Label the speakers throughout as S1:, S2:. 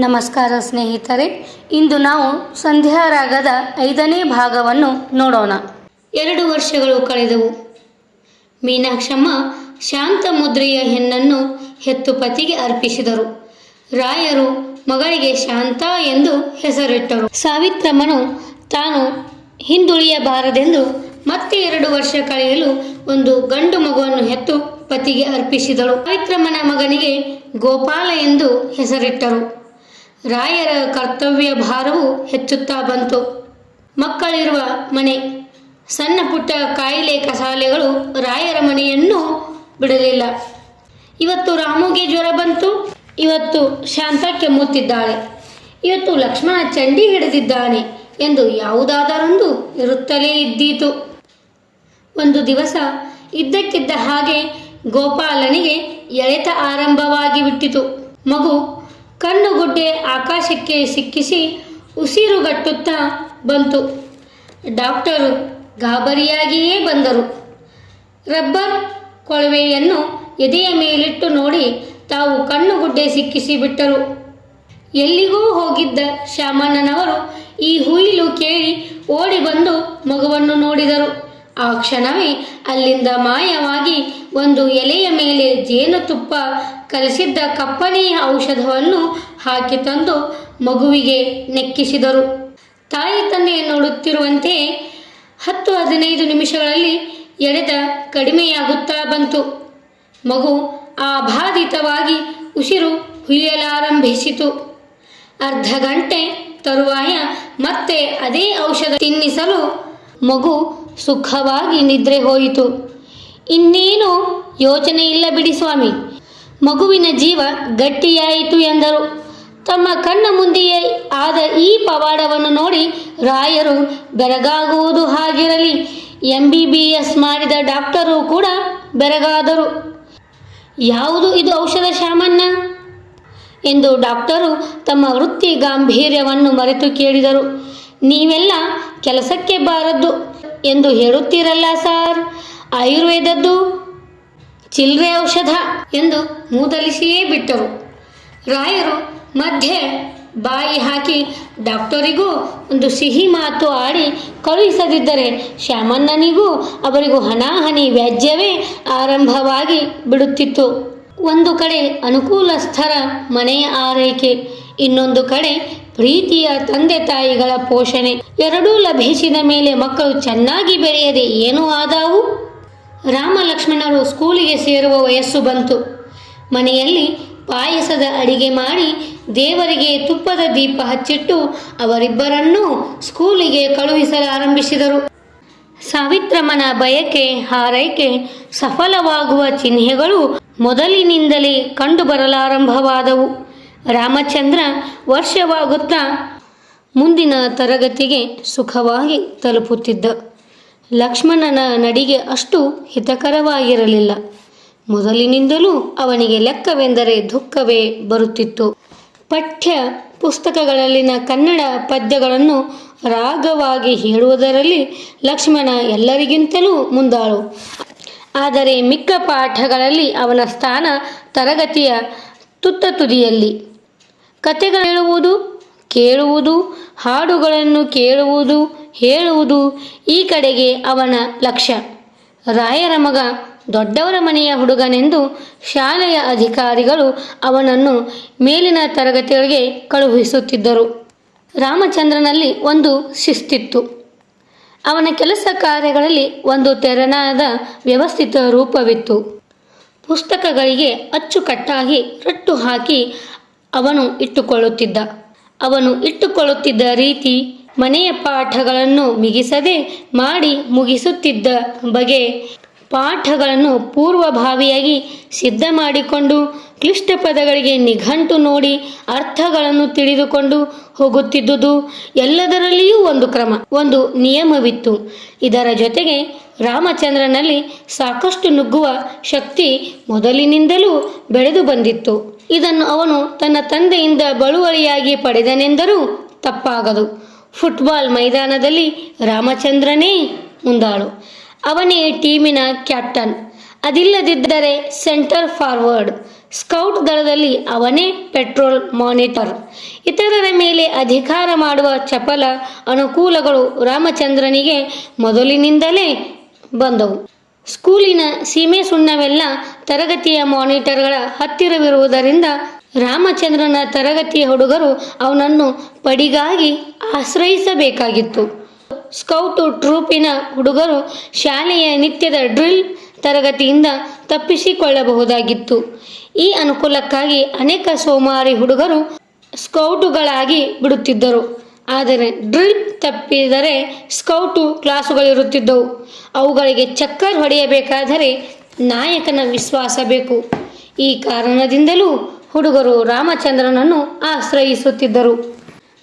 S1: ನಮಸ್ಕಾರ ಸ್ನೇಹಿತರೆ, ಇಂದು ನಾವು ಸಂಧ್ಯಾರಾಗದ 5ನೇ ಭಾಗವನ್ನು ನೋಡೋಣ. 2 ವರ್ಷಗಳು ಕಳೆದವು. ಮೀನಾಕ್ಷಮ್ಮ ಶಾಂತ ಮುದ್ರೆಯ ಹೆಣ್ಣನ್ನು ಹೆತ್ತು ಪತಿಗೆ ಅರ್ಪಿಸಿದರು. ರಾಯರು ಮಗಳಿಗೆ ಶಾಂತ ಎಂದು ಹೆಸರಿಟ್ಟರು. ಸಾವಿತ್ರಮ್ಮನು ತಾನು ಹಿಂದುಳಿಯಬಾರದೆಂದು ಮತ್ತೆ 2 ವರ್ಷ ಕಳೆಯಲು ಒಂದು ಗಂಡು ಮಗುವನ್ನು ಹೆತ್ತು ಪತಿಗೆ ಅರ್ಪಿಸಿದಳು. ಸಾವಿತ್ರಮ್ಮನ ಮಗನಿಗೆ ಗೋಪಾಲ ಎಂದು ಹೆಸರಿಟ್ಟರು. ರಾಯರ ಕರ್ತವ್ಯ ಭಾರವು ಹೆಚ್ಚುತ್ತಾ ಬಂತು. ಮಕ್ಕಳಿರುವ ಮನೆ, ಸಣ್ಣ ಪುಟ್ಟ ಕಾಯಿಲೆ ಕಸಾಲೆಗಳು ರಾಯರ ಮನೆಯನ್ನು ಬಿಡಲಿಲ್ಲ. ಇವತ್ತು ರಾಮುಗೆ ಜ್ವರ ಬಂತು, ಇವತ್ತು ಶಾಂತ ಕೆಮ್ಮುತ್ತಿದ್ದಾಳೆ, ಇವತ್ತು ಲಕ್ಷ್ಮಣ ಚಂಡಿ ಹಿಡಿದಿದ್ದಾನೆ ಎಂದು ಯಾವುದಾದರೊಂದು ಇರುತ್ತಲೇ ಇದ್ದೀತು. ಒಂದು ದಿವಸ ಇದ್ದಕ್ಕಿದ್ದ ಹಾಗೆ ಗೋಪಾಲನಿಗೆ ಎಳೆತ ಆರಂಭವಾಗಿ ಬಿಟ್ಟಿತು. ಮಗು ಕಣ್ಣುಗುಡ್ಡೆ ಆಕಾಶಕ್ಕೆ ಸಿಕ್ಕಿಸಿ ಉಸಿರುಗಟ್ಟುತ್ತಾ ಬಂತು. ಡಾಕ್ಟರು ಗಾಬರಿಯಾಗಿಯೇ ಬಂದರು. ರಬ್ಬರ್ ಕೊಳವೆಯನ್ನು ಎದೆಯ ಮೇಲಿಟ್ಟು ನೋಡಿ ತಾವು ಕಣ್ಣುಗುಡ್ಡೆ ಸಿಕ್ಕಿಸಿ ಬಿಟ್ಟರು. ಎಲ್ಲಿಗೂ ಹೋಗಿದ್ದ ಶ್ಯಾಮಣ್ಣನವರು ಈ ಹುಯಿಲು ಕೇಳಿ ಓಡಿ ಬಂದು ಮಗುವನ್ನು ನೋಡಿದರು. ಆ ಕ್ಷಣವೇ ಅಲ್ಲಿಂದ ಮಾಯವಾಗಿ ಒಂದು ಎಲೆಯ ಮೇಲೆ ಜೇನುತುಪ್ಪ ಕಲಸಿದ್ದ ಕಪ್ಪನೆಯ ಔಷಧವನ್ನು ಹಾಕಿ ತಂದು ಮಗುವಿಗೆ ನೆಕ್ಕಿಸಿದರು. ತಾಯಿ ತಂದೆ ನೋಡುತ್ತಿರುವಂತೆಯೇ 10-15 ನಿಮಿಷಗಳಲ್ಲಿ ಎಳೆತ ಕಡಿಮೆಯಾಗುತ್ತಾ ಬಂತು. ಮಗು ಆಬಾಧಿತವಾಗಿ ಉಸಿರು ಹುಯ್ಯಲಾರಂಭಿಸಿತು. ಅರ್ಧ ಗಂಟೆ ತರುವಾಯ ಮತ್ತೆ ಅದೇ ಔಷಧ ತಿನ್ನಿಸಲು ಮಗು ಸುಖವಾಗಿ ನಿದ್ರೆ ಹೋಯಿತು. ಇನ್ನೇನು ಯೋಚನೆ ಇಲ್ಲ ಬಿಡಿ ಸ್ವಾಮಿ, ಮಗುವಿನ ಜೀವ ಗಟ್ಟಿಯಾಯಿತು ಎಂದರು. ತಮ್ಮ ಕಣ್ಣ ಮುಂದೆಯೇ ಆದ ಈ ಪವಾಡವನ್ನು ನೋಡಿ ರಾಯರು ಬೆರಗಾಗುವುದು ಹಾಗಿರಲಿ, MBBS ಮಾಡಿದ ಡಾಕ್ಟರು ಕೂಡ ಬೆರಗಾದರು. ಯಾವುದು ಇದು ಔಷಧ ಶ್ಯಾಮಣ್ಣ ಎಂದು ಡಾಕ್ಟರು ತಮ್ಮ ವೃತ್ತಿ ಗಾಂಭೀರ್ಯವನ್ನು ಮರೆತು ಕೇಳಿದರು. ನೀವೆಲ್ಲ ಕೆಲಸಕ್ಕೆ ಬಾರದ್ದು ಎಂದು ಹೇಳುತ್ತೀರಲ್ಲ ಸಾರ್, ಆಯುರ್ವೇದದ್ದು ಚಿಲ್ಲರೆ ಔಷಧ ಎಂದು ಮೂದಲಿಸಿಯೇ ಬಿಟ್ಟರು. ರಾಯರು ಮಧ್ಯೆ ಬಾಯಿ ಹಾಕಿ ಡಾಕ್ಟರಿಗೂ ಒಂದು ಸಿಹಿ ಮಾತು ಆಡಿ ಕಳುಹಿಸದಿದ್ದರೆ ಶ್ಯಾಮಣ್ಣನಿಗೂ ಅವರಿಗೂ ಹಣಾಹನಿ ವ್ಯಾಜ್ಯವೇ ಆರಂಭವಾಗಿ ಬಿಡುತ್ತಿತ್ತು. ಒಂದು ಕಡೆ ಅನುಕೂಲಸ್ಥರ ಮನೆಯ ಆರೈಕೆ, ಇನ್ನೊಂದು ಕಡೆ ಪ್ರೀತಿಯ ತಂದೆ ತಾಯಿಗಳ ಪೋಷಣೆ. ಎರಡೂ ಲಭಿಸಿದ ಮೇಲೆ ಮಕ್ಕಳು ಚೆನ್ನಾಗಿ ಬೆಳೆಯದೆ ಏನೂ ಆದಾವು. ರಾಮ ಲಕ್ಷ್ಮಣರು ಸ್ಕೂಲಿಗೆ ಸೇರುವ ವಯಸ್ಸು ಬಂತು. ಮನೆಯಲ್ಲಿ ಪಾಯಸದ ಅಡಿಗೆ ಮಾಡಿ ದೇವರಿಗೆ ತುಪ್ಪದ ದೀಪ ಹಚ್ಚಿಟ್ಟು ಅವರಿಬ್ಬರನ್ನೂ ಸ್ಕೂಲಿಗೆ ಕಳುಹಿಸಲಾರಂಭಿಸಿದರು. ಸಾವಿತ್ರಮ್ಮನ ಬಯಕೆ ಹಾರೈಕೆ ಸಫಲವಾಗುವ ಚಿಹ್ನೆಗಳು ಮೊದಲಿನಿಂದಲೇ ಕಂಡುಬರಲಾರಂಭವಾದವು. ರಾಮಚಂದ್ರ ವರ್ಷವಾಗುತ್ತಾ ಮುಂದಿನ ತರಗತಿಗೆ ಸುಖವಾಗಿ ತಲುಪುತ್ತಿದ್ದ. ಲಕ್ಷ್ಮಣನ ನಡಿಗೆ ಅಷ್ಟು ಹಿತಕರವಾಗಿರಲಿಲ್ಲ. ಮೊದಲಿನಿಂದಲೂ ಅವನಿಗೆ ಲೆಕ್ಕವೆಂದರೆ ದುಃಖವೇ ಬರುತ್ತಿತ್ತು. ಪಠ್ಯ ಪುಸ್ತಕಗಳಲ್ಲಿನ ಕನ್ನಡ ಪದ್ಯಗಳನ್ನು ರಾಗವಾಗಿ ಹೇಳುವುದರಲ್ಲಿ ಲಕ್ಷ್ಮಣ ಎಲ್ಲರಿಗಿಂತಲೂ ಮುಂದಾಳು. ಆದರೆ ಮಿಕ್ಕ ಪಾಠಗಳಲ್ಲಿ ಅವನ ಸ್ಥಾನ ತರಗತಿಯ ತುತ್ತ ತುದಿಯಲ್ಲಿ. ಕಥೆಗಳು ಹೇಳುವುದು, ಕೇಳುವುದು, ಹಾಡುಗಳನ್ನು ಕೇಳುವುದು, ಹೇಳುವುದು ಈ ಕಡೆಗೆ ಅವನ ಲಕ್ಷ್ಯ. ರಾಯರ ಮಗ ದೊಡ್ಡವರ ಮನೆಯ ಹುಡುಗನೆಂದು ಶಾಲೆಯ ಅಧಿಕಾರಿಗಳು ಅವನನ್ನು ಮೇಲಿನ ತರಗತಿಗಳಿಗೆ ಕಳುಹಿಸುತ್ತಿದ್ದರು. ರಾಮಚಂದ್ರನಲ್ಲಿ ಒಂದು ಶಿಸ್ತಿತ್ತು. ಅವನ ಕೆಲಸ ಕಾರ್ಯಗಳಲ್ಲಿ ಒಂದು ತೆರನಾದ ವ್ಯವಸ್ಥಿತ ರೂಪವಿತ್ತು. ಪುಸ್ತಕಗಳಿಗೆ ಅಚ್ಚುಕಟ್ಟಾಗಿ ರಟ್ಟು ಹಾಕಿ ಅವನು ಇಟ್ಟುಕೊಳ್ಳುತ್ತಿದ್ದ. ಅವನು ಇಟ್ಟುಕೊಳ್ಳುತ್ತಿದ್ದ ರೀತಿ, ಮನೆಯ ಪಾಠಗಳನ್ನು ಮಿಗಿಸದೆ ಮಾಡಿ ಮುಗಿಸುತ್ತಿದ್ದ ಬಗೆ, ಪಾಠಗಳನ್ನು ಪೂರ್ವಭಾವಿಯಾಗಿ ಸಿದ್ಧ ಮಾಡಿಕೊಂಡು ಕ್ಲಿಷ್ಟ ಪದಗಳಿಗೆ ನಿಘಂಟು ನೋಡಿ ಅರ್ಥಗಳನ್ನು ತಿಳಿದುಕೊಂಡು ಹೋಗುತ್ತಿದ್ದುದು, ಎಲ್ಲದರಲ್ಲಿಯೂ ಒಂದು ಕ್ರಮ, ಒಂದು ನಿಯಮವಿತ್ತು. ಇದರ ಜೊತೆಗೆ ರಾಮಚಂದ್ರನಲ್ಲಿ ಸಾಕಷ್ಟು ನುಗ್ಗುವ ಶಕ್ತಿ ಮೊದಲಿನಿಂದಲೂ ಬೆಳೆದು ಬಂದಿತ್ತು. ಇದನ್ನು ಅವನು ತನ್ನ ತಂದೆಯಿಂದ ಬಳುವಳಿಯಾಗಿ ಪಡೆದನೆಂದರೂ ತಪ್ಪಾಗದು. ಫುಟ್ಬಾಲ್ ಮೈದಾನದಲ್ಲಿ ರಾಮಚಂದ್ರನೇ ಮುಂದಾಳು. ಅವನೇ ಟೀಮಿನ ಕ್ಯಾಪ್ಟನ್. ಅದಿಲ್ಲದಿದ್ದರೆ ಸೆಂಟರ್ ಫಾರ್ವರ್ಡ್, ಸ್ಕೌಟ್ ದಳದಲ್ಲಿ ಅವನೇ ಪೆಟ್ರೋಲ್ ಮಾನಿಟರ್. ಇತರರ ಮೇಲೆ ಅಧಿಕಾರ ಮಾಡುವ ಚಪಲ ಅನುಕೂಲಗಳು ರಾಮಚಂದ್ರನಿಗೆ ಮೊದಲಿನಿಂದಲೇ ಬಂದವು. ಸ್ಕೂಲಿನ ಸೀಮೆ ಸುಣ್ಣವೆಲ್ಲ ತರಗತಿಯ ಮಾನಿಟರ್ಗಳ ಹತ್ತಿರವಿರುವುದರಿಂದ ರಾಮಚಂದ್ರನ ತರಗತಿಯ ಹುಡುಗರು ಅವನನ್ನು ಪಡಿಗಾಗಿ ಆಶ್ರಯಿಸಬೇಕಾಗಿತ್ತು. ಸ್ಕೌಟ್ ಟ್ರೂಪಿನ ಹುಡುಗರು ಶಾಲೆಯ ನಿತ್ಯದ ಡ್ರಿಲ್ ತರಗತಿಯಿಂದ ತಪ್ಪಿಸಿಕೊಳ್ಳಬಹುದಾಗಿತ್ತು. ಈ ಅನುಕೂಲಕ್ಕಾಗಿ ಅನೇಕ ಸೋಮಾರಿ ಹುಡುಗರು ಸ್ಕೌಟುಗಳಾಗಿ ಬಿಡುತ್ತಿದ್ದರು. ಆದರೆ ಡ್ರಿಲ್ ತಪ್ಪಿದರೆ ಸ್ಕೌಟು ಕ್ಲಾಸುಗಳಿರುತ್ತಿದ್ದವು. ಅವುಗಳಿಗೆ ಚಕ್ಕರ್ ಹೊಡೆಯಬೇಕಾದರೆ ನಾಯಕನ ವಿಶ್ವಾಸ ಬೇಕು. ಈ ಕಾರಣದಿಂದಲೂ ಹುಡುಗರು ರಾಮಚಂದ್ರನನ್ನು ಆಶ್ರಯಿಸುತ್ತಿದ್ದರು.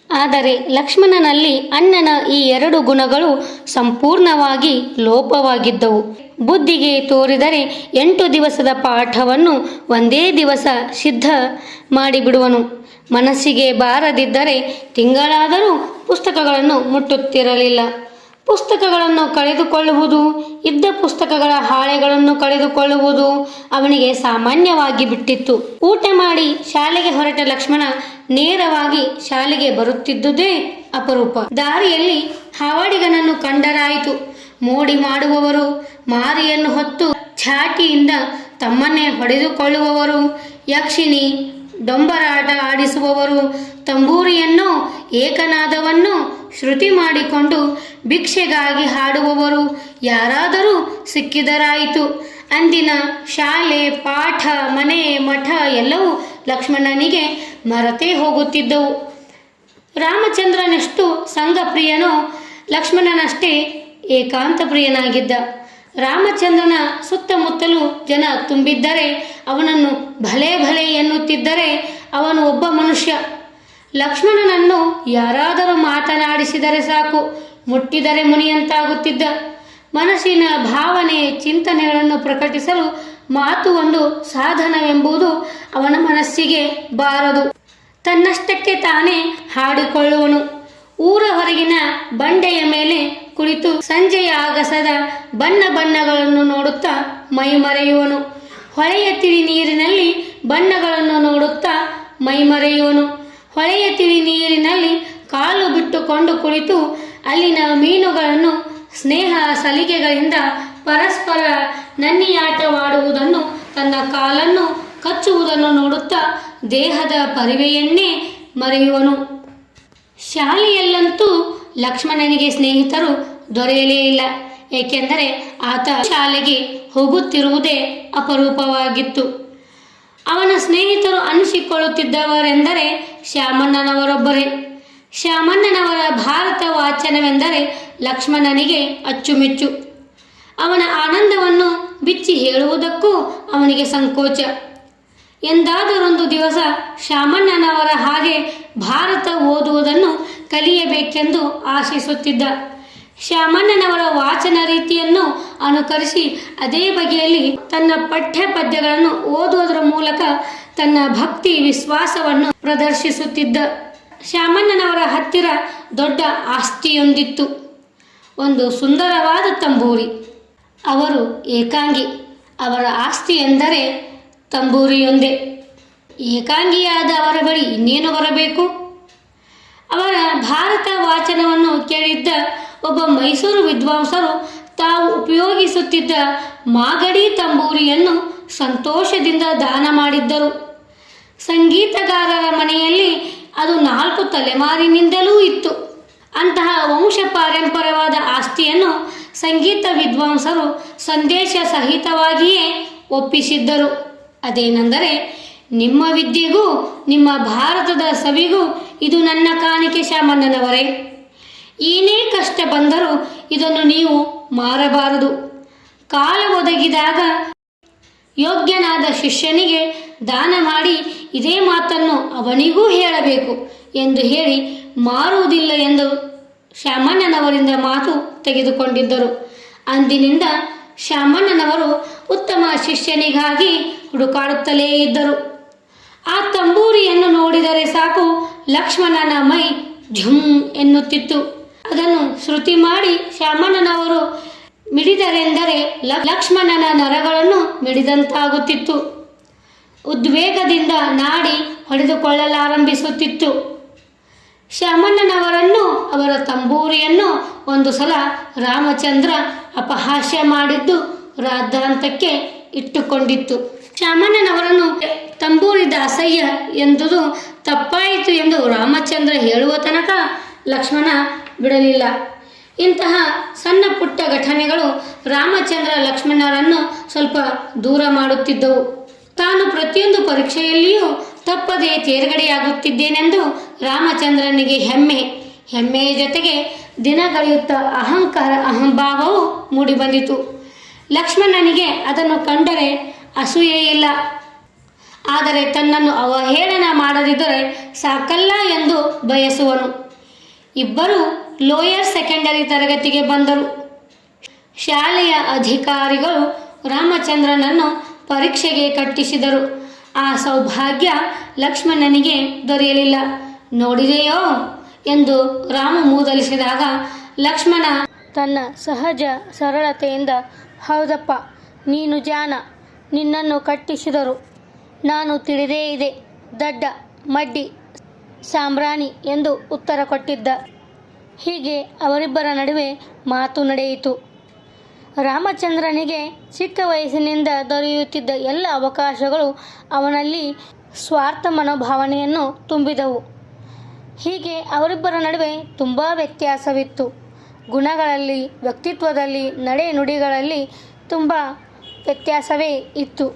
S1: ಆದರೆ ಲಕ್ಷ್ಮಣನಲ್ಲಿ ಅಣ್ಣನ ಈ ಎರಡು ಗುಣಗಳು ಸಂಪೂರ್ಣವಾಗಿ ಲೋಪವಾಗಿದ್ದವು. ಬುದ್ಧಿಗೆ ತೋರಿದರೆ 8 ದಿವಸದ ಪಾಠವನ್ನು ಒಂದೇ ದಿವಸ ಸಿದ್ಧ ಮಾಡಿಬಿಡುವನು. ಮನಸ್ಸಿಗೆ ಬಾರದಿದ್ದರೆ ತಿಂಗಳಾದರೂ ಪುಸ್ತಕಗಳನ್ನು ಮುಟ್ಟುತ್ತಿರಲಿಲ್ಲ. ಪುಸ್ತಕಗಳನ್ನು ಕಳೆದುಕೊಳ್ಳುವುದು, ಇದ್ದ ಪುಸ್ತಕಗಳ ಹಾಳೆಗಳನ್ನು ಕಳೆದುಕೊಳ್ಳುವುದು ಅವನಿಗೆ ಸಾಮಾನ್ಯವಾಗಿ ಬಿಟ್ಟಿತ್ತು. ಊಟ ಮಾಡಿ ಶಾಲೆಗೆ ಹೊರಟ ಲಕ್ಷ್ಮಣ ನೇರವಾಗಿ ಶಾಲೆಗೆ ಬರುತ್ತಿದ್ದುದೇ ಅಪರೂಪ. ದಾರಿಯಲ್ಲಿ ಹಾವಾಡಿಗನನ್ನು ಕಂಡರಾಯಿತು. ಮೋಡಿ ಮಾಡುವವರು, ಮಾರಿಯನ್ನು ಹೊತ್ತು ಛಾಟಿಯಿಂದ ತಮ್ಮನ್ನೇ ಹೊಡೆದುಕೊಳ್ಳುವವರು, ಯಕ್ಷಿಣಿ ಡೊಂಬರಾಟ ಆಡಿಸುವವರು, ತಂಬೂರಿಯನ್ನು ಏಕನಾದವನ್ನು ಶ್ರುತಿ ಮಾಡಿಕೊಂಡು ಭಿಕ್ಷೆಗಾಗಿ ಹಾಡುವವರು ಯಾರಾದರೂ ಸಿಕ್ಕಿದರಾಯಿತು. ಅಂದಿನ ಶಾಲೆ, ಪಾಠ, ಮನೆ, ಮಠ ಎಲ್ಲವೂ ಲಕ್ಷ್ಮಣನಿಗೆ ಮರೆತೇ ಹೋಗುತ್ತಿದ್ದವು. ರಾಮಚಂದ್ರನೆಷ್ಟು ಸಂಘಪ್ರಿಯನೋ ಲಕ್ಷ್ಮಣನಷ್ಟೇ ಏಕಾಂತ ಪ್ರಿಯನಾಗಿದ್ದ. ರಾಮಚಂದ್ರನ ಸುತ್ತಮುತ್ತಲೂ ಜನ ತುಂಬಿದ್ದರೆ ಅವನನ್ನು ಭಲೆ ಭಲೆ ಎನ್ನುತ್ತಿದ್ದರೆ ಅವನು ಒಬ್ಬ ಮನುಷ್ಯ. ಲಕ್ಷ್ಮಣನನ್ನು ಯಾರಾದರೂ ಮಾತನಾಡಿಸಿದರೆ ಸಾಕು, ಮುಟ್ಟಿದರೆ ಮುನಿಯಂತಾಗುತ್ತಿದ್ದ. ಮನಸ್ಸಿನ ಭಾವನೆ, ಚಿಂತನೆಗಳನ್ನು ಪ್ರಕಟಿಸಲು ಮಾತು ಒಂದು ಸಾಧನವೆಂಬುದು ಅವನ ಮನಸ್ಸಿಗೆ ಬಾರದು. ತನ್ನಷ್ಟಕ್ಕೆ ತಾನೇ ಹಾಡಿಕೊಳ್ಳುವನು. ಊರ ಹೊರಗಿನ ಬಂಡೆಯ ಮೇಲೆ ಕುಳಿತು ಸಂಜೆಯ ಆಗಸದ ಬಣ್ಣ ಬಣ್ಣಗಳನ್ನು ನೋಡುತ್ತಾ ಮೈಮರೆಯುವನು. ಹೊಳೆಯ ತಿಳಿ ನೀರಿನಲ್ಲಿ ಬಣ್ಣಗಳನ್ನು ನೋಡುತ್ತಾ ಮೈಮರೆಯುವನು. ಹೊಳೆಯ ತಿಳಿ ನೀರಿನಲ್ಲಿ ಕಾಲು ಬಿಟ್ಟುಕೊಂಡು ಕುಳಿತು ಅಲ್ಲಿನ ಮೀನುಗಳನ್ನು ಸ್ನೇಹ ಸಲಿಗೆಗಳಿಂದ ಪರಸ್ಪರ ನನ್ನಿಯಾಟವಾಡುವುದನ್ನು, ತನ್ನ ಕಾಲನ್ನು ಕಚ್ಚುವುದನ್ನು ನೋಡುತ್ತಾ ದೇಹದ ಪರಿವೆಯನ್ನೇ ಮರೆಯುವನು. ಶಾಲೆಯಲ್ಲಂತೂ ಲಕ್ಷ್ಮಣನಿಗೆ ಸ್ನೇಹಿತರು ದೊರೆಯಲೇ ಇಲ್ಲ. ಏಕೆಂದರೆ ಆತ ಶಾಲೆಗೆ ಹೋಗುತ್ತಿರುವುದೇ ಅಪರೂಪವಾಗಿತ್ತು. ಅವನ ಸ್ನೇಹಿತರು ಅನಿಸಿಕೊಳ್ಳುತ್ತಿದ್ದವರೆಂದರೆ ಶ್ಯಾಮಣ್ಣನವರೊಬ್ಬರೇ. ಶ್ಯಾಮಣ್ಣನವರ ಭಾರತ ವಾಚನವೆಂದರೆ ಲಕ್ಷ್ಮಣನಿಗೆ ಅಚ್ಚುಮೆಚ್ಚು. ಅವನ ಆನಂದವನ್ನು ಬಿಚ್ಚಿ ಹೇಳುವುದಕ್ಕೂ ಅವನಿಗೆ ಸಂಕೋಚ. ಎಂದಾದರೊಂದು ದಿವಸ ಶ್ಯಾಮಣ್ಣನವರ ಹಾಗೆ ಭಾರತ ಓದುವುದನ್ನು ಕಲಿಯಬೇಕೆಂದು ಆಶಿಸುತ್ತಿದ್ದ. ಶ್ಯಾಮಣ್ಣನವರ ವಾಚನ ರೀತಿಯನ್ನು ಅನುಕರಿಸಿ ಅದೇ ಬಗೆಯಲ್ಲಿ ತನ್ನ ಪಠ್ಯ ಪದ್ಯಗಳನ್ನು ಓದುವುದರ ಮೂಲಕ ತನ್ನ ಭಕ್ತಿ ವಿಶ್ವಾಸವನ್ನು ಪ್ರದರ್ಶಿಸುತ್ತಿದ್ದ. ಶ್ಯಾಮಣ್ಣನವರ ಹತ್ತಿರ ದೊಡ್ಡ ಆಸ್ತಿಯೊಂದಿತ್ತು, ಒಂದು ಸುಂದರವಾದ ತಂಬೂರಿ. ಅವರು ಏಕಾಂಗಿ. ಅವರ ಆಸ್ತಿ ಎಂದರೆ ತಂಬೂರಿಯೊಂದೇ. ಏಕಾಂಗಿಯಾದ ಅವರ ಬಳಿ ಇನ್ನೇನು ಬರಬೇಕು? ಅವರ ಭಾರತ ವಾಚನವನ್ನು ಕೇಳಿದ್ದ ಒಬ್ಬ ಮೈಸೂರು ವಿದ್ವಾಂಸರು ತಾವು ಉಪಯೋಗಿಸುತ್ತಿದ್ದ ಮಾಗಡಿ ತಂಬೂರಿಯನ್ನು ಸಂತೋಷದಿಂದ ದಾನ ಮಾಡಿದ್ದರು. ಸಂಗೀತಗಾರರ ಮನೆಯಲ್ಲಿ ಅದು 4 ತಲೆಮಾರಿನಿಂದಲೂ ಇತ್ತು. ಅಂತಹ ವಂಶ ಪಾರಂಪರ್ಯವಾದ ಆಸ್ತಿಯನ್ನು ಸಂಗೀತ ವಿದ್ವಾಂಸರು ಸಂದೇಶ ಸಹಿತವಾಗಿಯೇ ಒಪ್ಪಿಸಿದ್ದರು. ಅದೇನೆಂದರೆ, ನಿಮ್ಮ ವಿದ್ಯೆಗೂ ನಿಮ್ಮ ಭಾರತದ ಸವಿಗೂ ಇದು ನನ್ನ ಕಾಣಿಕೆ ಶ್ಯಾಮಣ್ಣನವರೇ. ಏನೇ ಕಷ್ಟ ಬಂದರೂ ಇದನ್ನು ನೀವು ಮಾರಬಾರದು. ಕಾಲ ಒದಗಿದಾಗ ಯೋಗ್ಯನಾದ ಶಿಷ್ಯನಿಗೆ ದಾನ ಮಾಡಿ ಇದೇ ಮಾತನ್ನು ಅವನಿಗೂ ಹೇಳಬೇಕು ಎಂದು ಹೇಳಿ ಮಾರುವುದಿಲ್ಲ ಎಂದು ಶ್ಯಾಮಣ್ಣನವರಿಂದ ಮಾತು ತೆಗೆದುಕೊಂಡಿದ್ದರು. ಅಂದಿನಿಂದ ಶ್ಯಾಮಣ್ಣನವರು ಉತ್ತಮ ಶಿಷ್ಯನಿಗಾಗಿ ಹುಡುಕಾಡುತ್ತಲೇ ಇದ್ದರು. ಆ ತಂಬೂರಿಯನ್ನು ನೋಡಿದರೆ ಸಾಕು ಲಕ್ಷ್ಮಣನ ಮೈ ಝುಮ್ ಎನ್ನುತ್ತಿತ್ತು. ಅದನ್ನು ಶ್ರುತಿ ಮಾಡಿ ಶ್ಯಾಮಣ್ಣನವರು ಮಿಡಿದರೆಂದರೆ ಲಕ್ಷ್ಮಣನ ನರಗಳನ್ನು ಮಿಡಿದಂತಾಗುತ್ತಿತ್ತು. ಉದ್ವೇಗದಿಂದ ನಾಡಿ ಹೊಡೆದುಕೊಳ್ಳಲಾರಂಭಿಸುತ್ತಿತ್ತು. ಶಾಮಣ್ಣನವರನ್ನು, ಅವರ ತಂಬೂರಿಯನ್ನು ಒಂದು ಸಲ ರಾಮಚಂದ್ರ ಅಪಹಾಸ್ಯ ಮಾಡಿದ್ದು ರಾದ್ಧಾಂತಕ್ಕೆ ಇಟ್ಟುಕೊಂಡಿತ್ತು. ಶಾಮಣ್ಣನವರನ್ನು ತಂಬೂರಿದ ಅಸಹ್ಯ ಎಂದುದು ತಪ್ಪಾಯಿತು ಎಂದು ರಾಮಚಂದ್ರ ಹೇಳುವ ತನಕ ಲಕ್ಷ್ಮಣ ಬಿಡಲಿಲ್ಲ. ಇಂತಹ ಸಣ್ಣ ಪುಟ್ಟ ಘಟನೆಗಳು ರಾಮಚಂದ್ರ ಲಕ್ಷ್ಮಣರನ್ನು ಸ್ವಲ್ಪ ದೂರ ಮಾಡುತ್ತಿದ್ದವು. ತಾನು ಪ್ರತಿಯೊಂದು ಪರೀಕ್ಷೆಯಲ್ಲಿಯೂ ತಪ್ಪದೇ ತೇರ್ಗಡೆಯಾಗುತ್ತಿದ್ದೇನೆಂದು ರಾಮಚಂದ್ರನಿಗೆ ಹೆಮ್ಮೆಯ ಜೊತೆಗೆ ದಿನಗಳೆಯುತ್ತಾ ಅಹಂಭಾವವು ಮೂಡಿಬಂದಿತು. ಲಕ್ಷ್ಮಣನಿಗೆ ಅದನ್ನು ಕಂಡರೆ ಅಸೂಯೆಯಿಲ್ಲ. ಆದರೆ ತನ್ನನ್ನು ಅವಹೇಳನ ಮಾಡದಿದ್ದರೆ ಸಾಕಲ್ಲ ಎಂದು ಬಯಸುವನು. ಇಬ್ಬರು ಲೋಯರ್ ಸೆಕೆಂಡರಿ ತರಗತಿಗೆ ಬಂದರು. ಶಾಲೆಯ ಅಧಿಕಾರಿಗಳು ರಾಮಚಂದ್ರನನ್ನು ಪರೀಕ್ಷೆಗೆ ಕಟ್ಟಿಸಿದರು. ಆ ಸೌಭಾಗ್ಯ ಲಕ್ಷ್ಮಣನಿಗೆ ದೊರೆಯಲಿಲ್ಲ. ನೋಡಿದೆಯೋ ಎಂದು ರಾಮ ಮೂದಲಿಸಿದಾಗ ಲಕ್ಷ್ಮಣ ತನ್ನ ಸಹಜ ಸರಳತೆಯಿಂದ, ಹೌದಪ್ಪ, ನೀನು ಜಾಣ, ನಿನ್ನನ್ನು ಕಟ್ಟಿಸಿದರು, ನಾನು ತಿಳಿದೇ ಇದೆ, ದಡ್ಡ, ಮಡ್ಡಿ, ಸಾಂಬ್ರಾಣಿ ಎಂದು ಉತ್ತರ ಕೊಟ್ಟಿದ್ದ. ಹೀಗೆ ಅವರಿಬ್ಬರ ನಡುವೆ ಮಾತು ನಡೆಯಿತು. ರಾಮಚಂದ್ರನಿಗೆ ಚಿಕ್ಕ ವಯಸ್ಸಿನಿಂದ ದೊರೆಯುತ್ತಿದ್ದ ಎಲ್ಲ ಅವಕಾಶಗಳು ಅವನಲ್ಲಿ ಸ್ವಾರ್ಥ ಮನೋಭಾವನೆಯನ್ನು ತುಂಬಿದವು. ಹೀಗೆ ಅವರಿಬ್ಬರ ನಡುವೆ ತುಂಬ ವ್ಯತ್ಯಾಸವಿತ್ತು. ಗುಣಗಳಲ್ಲಿ, ವ್ಯಕ್ತಿತ್ವದಲ್ಲಿ, ನಡೆ ನುಡಿಗಳಲ್ಲಿ ತುಂಬ ವ್ಯತ್ಯಾಸವೇ ಇತ್ತು.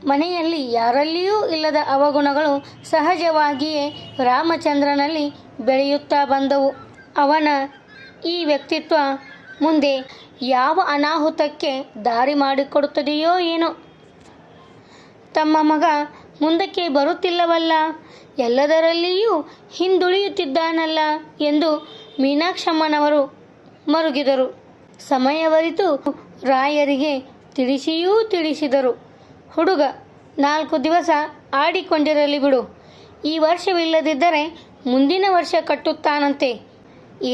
S1: ಮನೆಯಲ್ಲಿ ಯಾರಲ್ಲಿಯೂ ಇಲ್ಲದ ಅವಗುಣಗಳು ಸಹಜವಾಗಿಯೇ ರಾಮಚಂದ್ರನಲ್ಲಿ ಬೆಳೆಯುತ್ತಾ ಬಂದವು. ಅವನ ಈ ವ್ಯಕ್ತಿತ್ವ ಮುಂದೆ ಯಾವ ಅನಾಹುತಕ್ಕೆ ದಾರಿ ಮಾಡಿಕೊಡುತ್ತದೆಯೋ ಏನೋ. ತಮ್ಮ ಮಗ ಮುಂದಕ್ಕೆ ಬರುತ್ತಿಲ್ಲವಲ್ಲ, ಎಲ್ಲದರಲ್ಲಿಯೂ ಹಿಂದುಳಿಯುತ್ತಿದ್ದಾನಲ್ಲ ಎಂದು ಮೀನಾಕ್ಷಮ್ಮನವರು ಮರುಗಿದರು. ಸಮಯವರಿತು ರಾಯರಿಗೆ ತಿಳಿಸಿದರು. ಹುಡುಗ 4 ದಿವಸ ಆಡಿಕೊಂಡಿರಲಿ ಬಿಡು, ಈ ವರ್ಷವಿಲ್ಲದಿದ್ದರೆ ಮುಂದಿನ ವರ್ಷ ಕಟ್ಟುತ್ತಾನಂತೆ,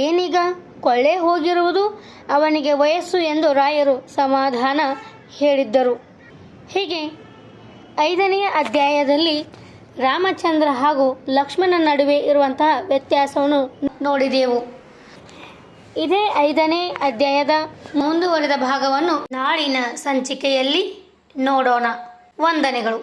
S1: ಏನೀಗ ಕೊಳ್ಳೆ ಹೋಗಿರುವುದು ಅವನಿಗೆ ವಯಸ್ಸು ಎಂದು ರಾಯರು ಸಮಾಧಾನ ಹೇಳಿದ್ದರು. ಹೀಗೆ 5ನೇ ಅಧ್ಯಾಯದಲ್ಲಿ ರಾಮಚಂದ್ರ ಹಾಗೂ ಲಕ್ಷ್ಮಣನ ನಡುವೆ ಇರುವಂತಹ ವ್ಯತ್ಯಾಸವನ್ನು ನೋಡಿದೆವು. ಇದೇ 5ನೇ ಅಧ್ಯಾಯದ ಮುಂದುವರೆದ ಭಾಗವನ್ನು ನಾಳಿನ ಸಂಚಿಕೆಯಲ್ಲಿ ನೋಡೋಣ. ವಂದನೆಗಳು.